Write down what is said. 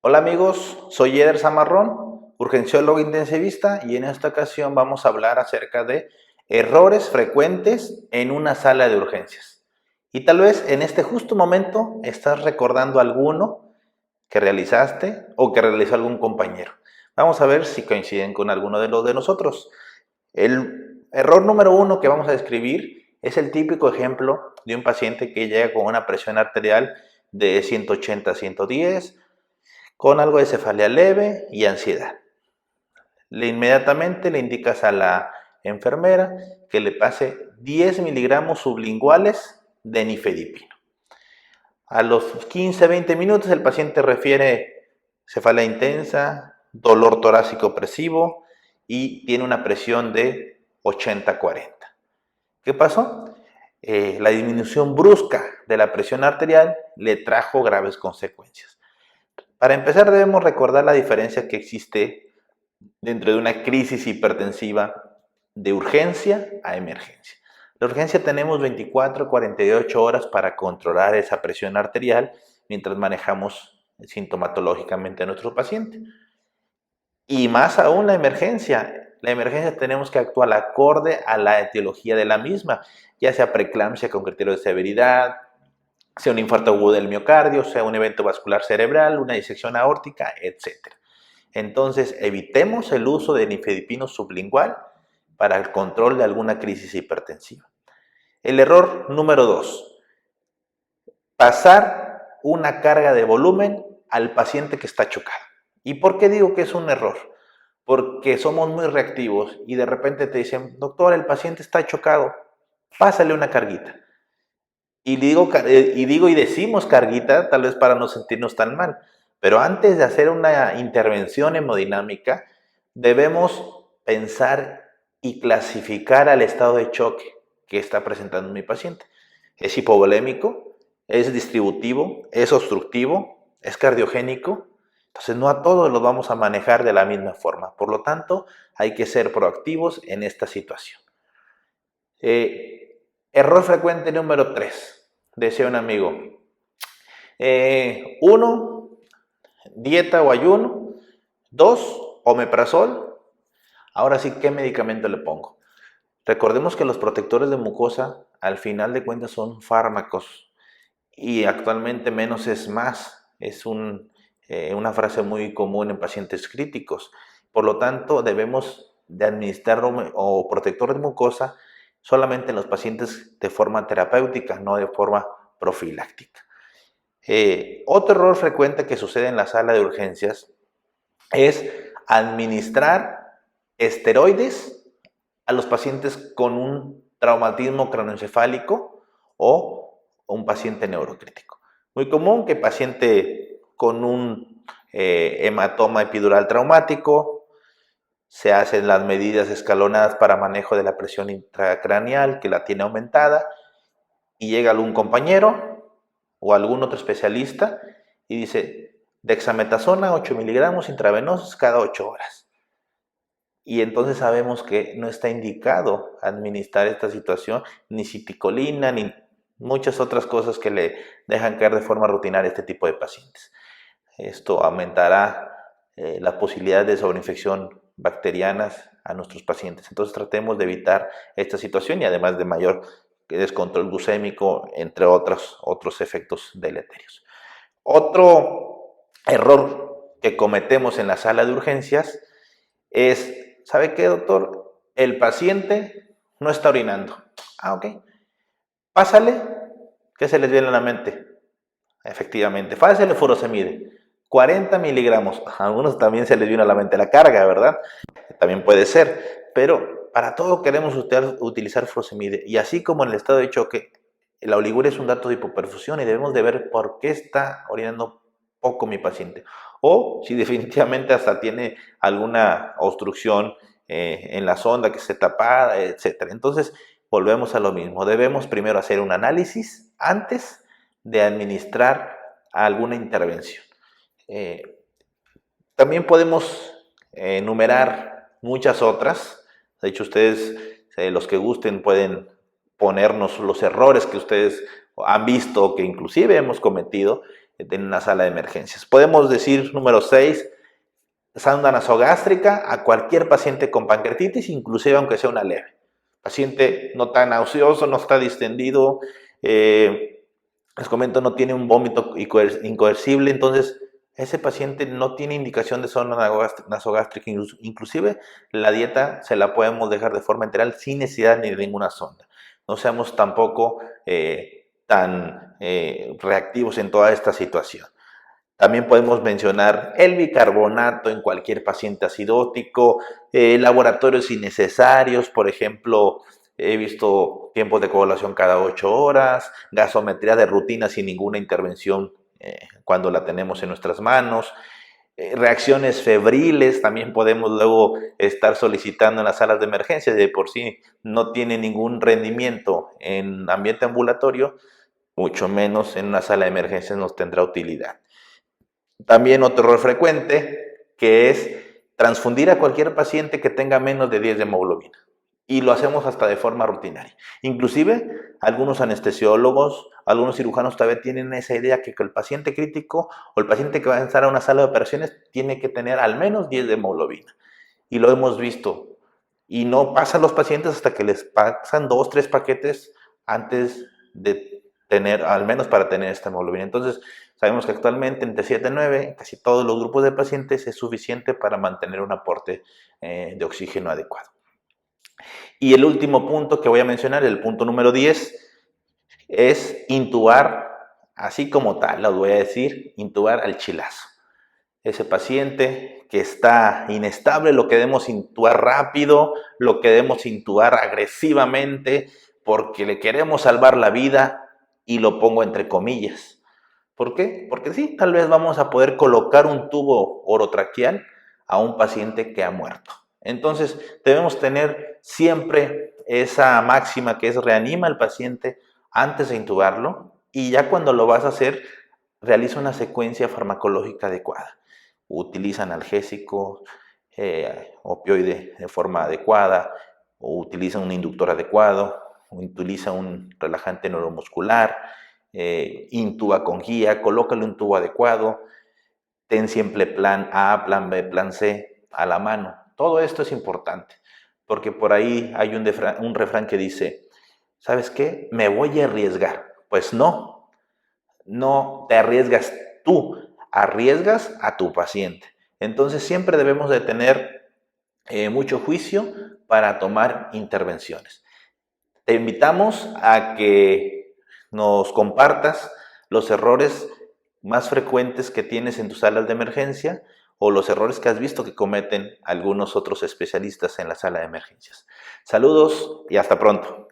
Hola amigos, soy Eder Zamarrón, urgenciólogo intensivista y en esta ocasión vamos a hablar acerca de errores frecuentes en una sala de urgencias. Y tal vez en este justo momento estás recordando alguno que realizaste o que realizó algún compañero. Vamos a ver si coinciden con alguno de los de nosotros. El error número uno que vamos a describir es el típico ejemplo de un paciente que llega con una presión arterial de 180 a 110, con algo de cefalea leve y ansiedad. Inmediatamente le indicas a la enfermera que le pase 10 miligramos sublinguales de nifedipino. A los 15-20 minutos el paciente refiere cefalea intensa, dolor torácico opresivo y tiene una presión de 80-40. ¿Qué pasó? La disminución brusca de la presión arterial le trajo graves consecuencias. Para empezar debemos recordar la diferencia que existe dentro de una crisis hipertensiva de urgencia a emergencia. La urgencia tenemos 24 a 48 horas para controlar esa presión arterial mientras manejamos sintomatológicamente a nuestro paciente. Y más aún la emergencia. La emergencia tenemos que actuar acorde a la etiología de la misma, ya sea preeclampsia con criterio de severidad, sea un infarto agudo del miocardio, sea un evento vascular cerebral, una disección aórtica, etc. Entonces, evitemos el uso de nifedipino sublingual para el control de alguna crisis hipertensiva. El error número 2, pasar una carga de volumen al paciente que está chocado. ¿Y por qué digo que es un error? Porque somos muy reactivos y de repente te dicen, doctor, el paciente está chocado, pásale una carguita. Y decimos carguita, tal vez para no sentirnos tan mal. Pero antes de hacer una intervención hemodinámica, debemos pensar y clasificar al estado de choque que está presentando mi paciente. ¿Es hipovolémico? ¿Es distributivo? ¿Es obstructivo? ¿Es cardiogénico? Entonces no a todos los vamos a manejar de la misma forma. Por lo tanto, hay que ser proactivos en esta situación. Error frecuente número 3, decía un amigo. 1, dieta o ayuno. 2, omeprazol. Ahora sí, ¿qué medicamento le pongo? Recordemos que los protectores de mucosa, al final de cuentas, son fármacos. Y actualmente menos es más. Es una frase muy común en pacientes críticos. Por lo tanto, debemos de administrar o protector de mucosa solamente en los pacientes de forma terapéutica, no de forma profiláctica. Otro error frecuente que sucede en la sala de urgencias es administrar esteroides a los pacientes con un traumatismo craneoencefálico o un paciente neurocrítico. Muy común que paciente con un hematoma epidural traumático, se hacen las medidas escalonadas para manejo de la presión intracraneal que la tiene aumentada y llega algún compañero o algún otro especialista y dice dexametasona 8 miligramos intravenosos cada 8 horas. Y entonces sabemos que no está indicado administrar esta situación, ni citicolina, ni muchas otras cosas que le dejan caer de forma rutinaria a este tipo de pacientes. Esto aumentará la posibilidad de sobreinfección bacterianas a nuestros pacientes. Entonces tratemos de evitar esta situación y además de mayor descontrol glucémico, entre otros efectos deleterios. Otro error que cometemos en la sala de urgencias es, ¿sabe qué, doctor? El paciente no está orinando. Ah, ok. Pásale. ¿Qué se les viene a la mente? Efectivamente, pásale furosemide. 40 miligramos. A algunos también se les vino a la mente la carga, ¿verdad? También puede ser. Pero para todo queremos utilizar furosemide. Y así como en el estado de choque, la oliguria es un dato de hipoperfusión y debemos de ver por qué está orinando poco mi paciente. O si definitivamente hasta tiene alguna obstrucción en la sonda que esté tapada, etc. Entonces, volvemos a lo mismo. Debemos primero hacer un análisis antes de administrar alguna intervención. También podemos enumerar muchas otras. De hecho, ustedes, los que gusten, pueden ponernos los errores que ustedes han visto o que inclusive hemos cometido en una sala de emergencias. Podemos decir, número 6, sonda nasogástrica a cualquier paciente con pancreatitis, inclusive aunque sea una leve. Paciente no está nauseoso, no está distendido, les comento, no tiene un vómito incoercible, entonces ese paciente no tiene indicación de sonda nasogástrica, inclusive la dieta se la podemos dejar de forma enteral sin necesidad ni de ninguna sonda. No seamos tampoco tan reactivos en toda esta situación. También podemos mencionar el bicarbonato en cualquier paciente acidótico, laboratorios innecesarios, por ejemplo, he visto tiempos de coagulación cada 8 horas, gasometría de rutina sin ninguna intervención cuando la tenemos en nuestras manos, reacciones febriles, también podemos luego estar solicitando en las salas de emergencia, de por sí no tiene ningún rendimiento en ambiente ambulatorio, mucho menos en una sala de emergencias nos tendrá utilidad. También otro error frecuente que es transfundir a cualquier paciente que tenga menos de 10 de hemoglobina. Y lo hacemos hasta de forma rutinaria. Inclusive, algunos anestesiólogos, algunos cirujanos todavía tienen esa idea que el paciente crítico o el paciente que va a entrar a una sala de operaciones tiene que tener al menos 10 de hemoglobina. Y lo hemos visto. Y no pasan los pacientes hasta que les pasan 2, 3 paquetes antes de tener, al menos para tener esta hemoglobina. Entonces, sabemos que actualmente entre 7 y 9, casi todos los grupos de pacientes es suficiente para mantener un aporte de oxígeno adecuado. Y el último punto que voy a mencionar, el punto número 10, es intubar, así como tal, lo voy a decir, intubar al chilazo. Ese paciente que está inestable, lo queremos intubar rápido, lo queremos intubar agresivamente, porque le queremos salvar la vida, y lo pongo entre comillas. ¿Por qué? Porque sí, tal vez vamos a poder colocar un tubo orotraqueal a un paciente que ha muerto. Entonces, debemos tener siempre esa máxima que es reanima al paciente antes de intubarlo, y ya cuando lo vas a hacer, realiza una secuencia farmacológica adecuada. Utiliza analgésico, opioide de forma adecuada, o utiliza un inductor adecuado, o utiliza un relajante neuromuscular, intuba con guía, colócale un tubo adecuado, ten siempre plan A, plan B, plan C a la mano. Todo esto es importante, porque por ahí hay un refrán que dice, ¿sabes qué? Me voy a arriesgar. Pues no te arriesgas tú, arriesgas a tu paciente. Entonces siempre debemos de tener mucho juicio para tomar intervenciones. Te invitamos a que nos compartas los errores más frecuentes que tienes en tus salas de emergencia o los errores que has visto que cometen algunos otros especialistas en la sala de emergencias. Saludos y hasta pronto.